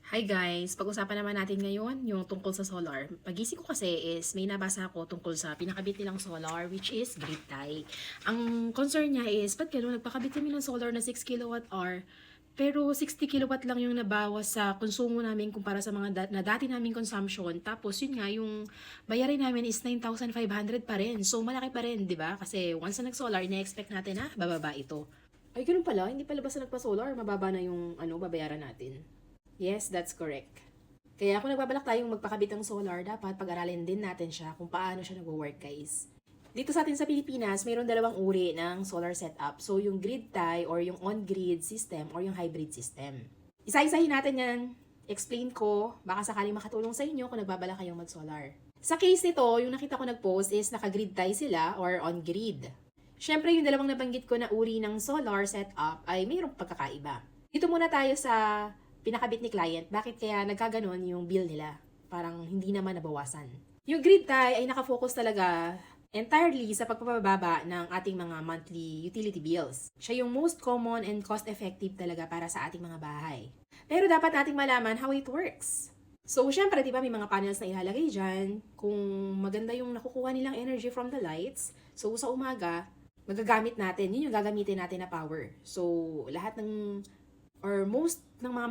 Hi guys! Pag-usapan naman natin ngayon yung tungkol sa solar. Pagising ko kasi is may nabasa ako tungkol sa pinakabit nilang solar which is grid tie. Ang concern niya is, ba't gano'n? Nagpakabit kami ng solar na 6 kilowatt hour pero 60 kilowatt lang yung nabawas sa konsumo namin kumpara sa mga na dati naming consumption. Tapos yun nga, yung bayarin namin is 9,500 pa rin. So malaki pa rin, di ba? Kasi once na nag-solar, ina-expect natin na bababa ito. Ay, ganun pala. Hindi pala basta nagpa-solar, mababa na yung babayaran natin. Yes, that's correct. Kaya kung nagbabalak tayong magpakabit ng solar, dapat pag-aralin din natin siya kung paano siya nag-work, guys. Dito sa atin sa Pilipinas, mayroon dalawang uri ng solar setup. So, yung grid tie or yung on-grid system or yung hybrid system. Isa-isahin natin yan. Explain ko, baka sakaling makatulong sa inyo kung nagbabalak kayong mag-solar. Sa case nito, yung nakita ko nag-post is naka-grid tie sila or on-grid. Siyempre, yung dalawang nabanggit ko na uri ng solar setup ay mayroong pagkakaiba. Dito muna tayo sa pinakabit ni client, bakit kaya nagkaganon yung bill nila? Parang hindi naman nabawasan. Yung grid tie ay nakafocus talaga entirely sa pagpapababa ng ating mga monthly utility bills. Siya yung most common and cost-effective talaga para sa ating mga bahay. Pero dapat nating malaman how it works. So, syempre, di ba, may mga panels na ilalagay dyan. Kung maganda yung nakukuha nilang energy from the lights, so sa umaga, magagamit natin. Yun yung gagamitin natin na power. So, lahat ng or most ng mga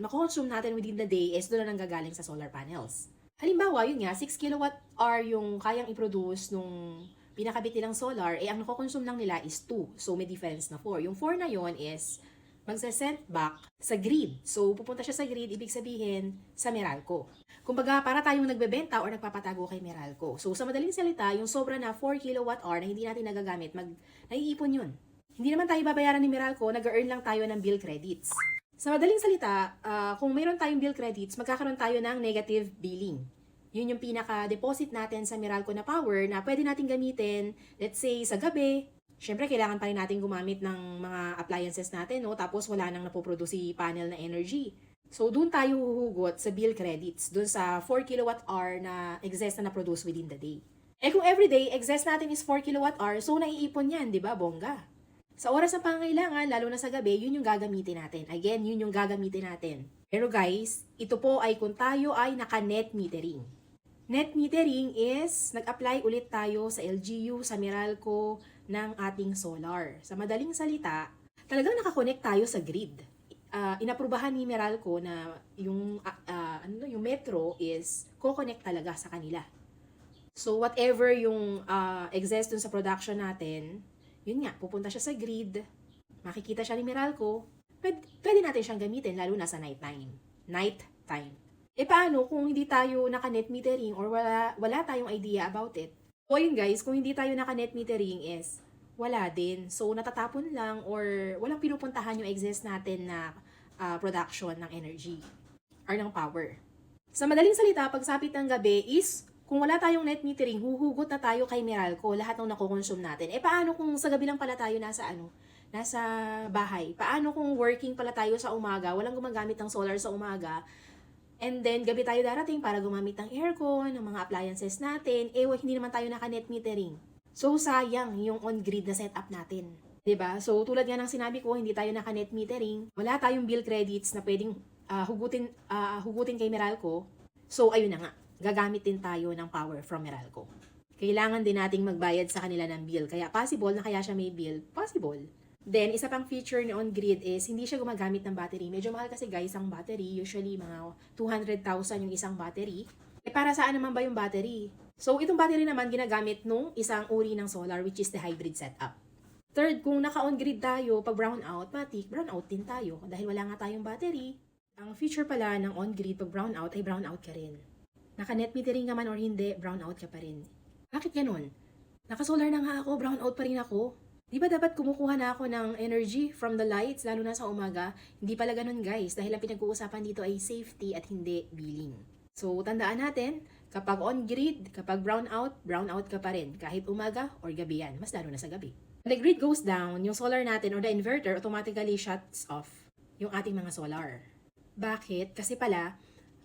makoconsume natin within the day is doon na nanggagaling sa solar panels. Halimbawa, yun nga, 6 kilowatt hour yung kayang i-produce nung pinakabit nilang solar, ang nakoconsume lang nila is 2. So, may difference na 4. Yung 4 na yon is magse-send back sa grid. So, pupunta siya sa grid, ibig sabihin, sa Meralco. Kumbaga, para tayong nagbebenta or nagpapatago kay Meralco. So, sa madaling salita, yung sobra na 4 kilowatt hour na hindi natin nagagamit, naiipon yun. Hindi naman tayo babayaran ni Meralco, nag-earn lang tayo ng bill credits. Sa madaling salita, kung mayroon tayong bill credits, magkakaroon tayo ng negative billing. Yun yung pinaka-deposit natin sa Meralco na power na pwede natin gamitin, let's say, sa gabi. Siyempre, kailangan pa rin natin gumamit ng mga appliances natin, no? Tapos wala nang napoproduce si panel na energy. So, doon tayo huhugot sa bill credits, doon sa 4 kilowatt hour na excess na na-produce within the day. Kung everyday, excess natin is 4 kilowatt hour, so naiipon yan, di ba, bongga? Sa oras ng pangangailangan, lalo na sa gabi, yun yung gagamitin natin. Again, yun yung gagamitin natin. Pero guys, ito po ay kung tayo ay naka-net metering. Net metering is, nag-apply ulit tayo sa LGU, sa Meralco, ng ating solar. Sa madaling salita, talagang nakakonect tayo sa grid. Inaprubahan ni Meralco na yung metro is ko-connect talaga sa kanila. So whatever yung excess dun sa production natin, yun nga, pupunta siya sa grid, makikita siya ni Meralco, pwede natin siyang gamitin lalo na sa night time. Night time. Paano kung hindi tayo naka-net metering or wala tayong idea about it? O yun guys, kung hindi tayo naka-net metering is, wala din. So natatapon lang or walang pinupuntahan yung excess natin na production ng energy or ng power. Sa madaling salita, pagsapit ng gabi is kung wala tayong net metering, huhugot na tayo kay Meralco lahat ng nakokonsume natin. Paano kung sa gabi lang pala tayo nasa bahay? Paano kung working pala tayo sa umaga, walang gumagamit ng solar sa umaga, and then gabi tayo darating para gumamit ng aircon, ng mga appliances natin, hindi naman tayo naka-net metering. So, sayang yung on-grid na setup natin. 'Di ba? So, tulad nga ng sinabi ko, hindi tayo naka-net metering, wala tayong bill credits na pwedeng hugutin kay Meralco. So, ayun na nga, gagamit din tayo ng power from Meralco. Kailangan din nating magbayad sa kanila ng bill. Kaya possible na kaya siya may bill. Possible. Then, isa pang feature ni on-grid is hindi siya gumagamit ng battery. Medyo mahal kasi guys ang battery. Usually, mga 200,000 yung isang battery. Para saan naman ba yung battery? So, itong battery naman ginagamit nung isang uri ng solar which is the hybrid setup. Third, kung naka-on-grid tayo, pag brownout, brownout din tayo. Dahil wala nga tayong battery, ang feature pala ng on-grid pag brownout ay brownout ka rin. Naka-net metering ka man or hindi, brownout ka pa rin. Bakit ganun? Naka-solar na nga ako, brownout pa rin ako. Di ba dapat kumukuha na ako ng energy from the lights, lalo na sa umaga? Hindi pala ganun guys, dahil ang pinag-uusapan dito ay safety at hindi billing. So, tandaan natin, kapag on-grid, kapag brownout ka pa rin. Kahit umaga or gabi yan, mas lalo na sa gabi. When the grid goes down, yung solar natin or the inverter automatically shuts off yung ating mga solar. Bakit? Kasi pala,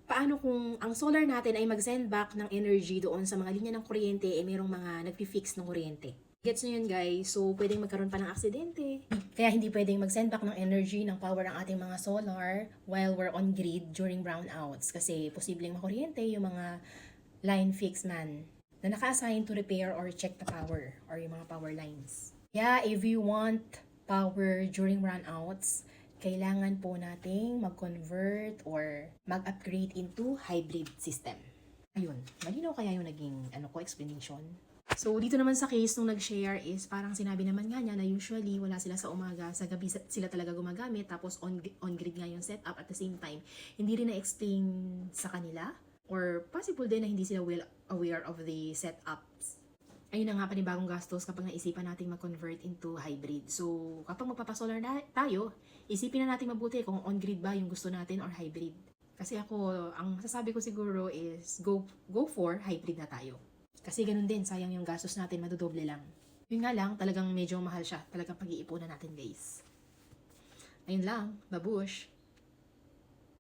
paano kung ang solar natin ay mag-send back ng energy doon sa mga linya ng kuryente, mayroong mga nagpi-fix ng kuryente? Gets nyo yun guys, so pwedeng magkaroon pa ng aksidente. Kaya hindi pwedeng mag-send back ng energy ng power ang ating mga solar while we're on grid during brownouts kasi posibleng makuryente yung mga line fixman na naka-assign to repair or check the power or yung mga power lines. Yeah, if you want power during brownouts, kailangan po nating mag-convert or mag-upgrade into hybrid system. Ayun, malinaw kaya yung naging explanation? So, dito naman sa case nung nag-share is parang sinabi naman nga niya na usually wala sila sa umaga, sa gabi sila talaga gumagamit, tapos on-grid nga yung setup at the same time. Hindi rin na-explain sa kanila or possible din na hindi sila well aware of the setups. Ayun na nga panibagong gastos kapag naisipan nating mag-convert into hybrid. So, kapag magpapasolar na tayo, isipin na natin mabuti kung on-grid ba yung gusto natin or hybrid. Kasi ako, ang masasabi ko siguro is go for hybrid na tayo. Kasi ganun din, sayang yung gastos natin, madodoble lang. Yun nga lang, talagang medyo mahal siya. Talagang pag-iipunan natin guys. Ayun lang, babush!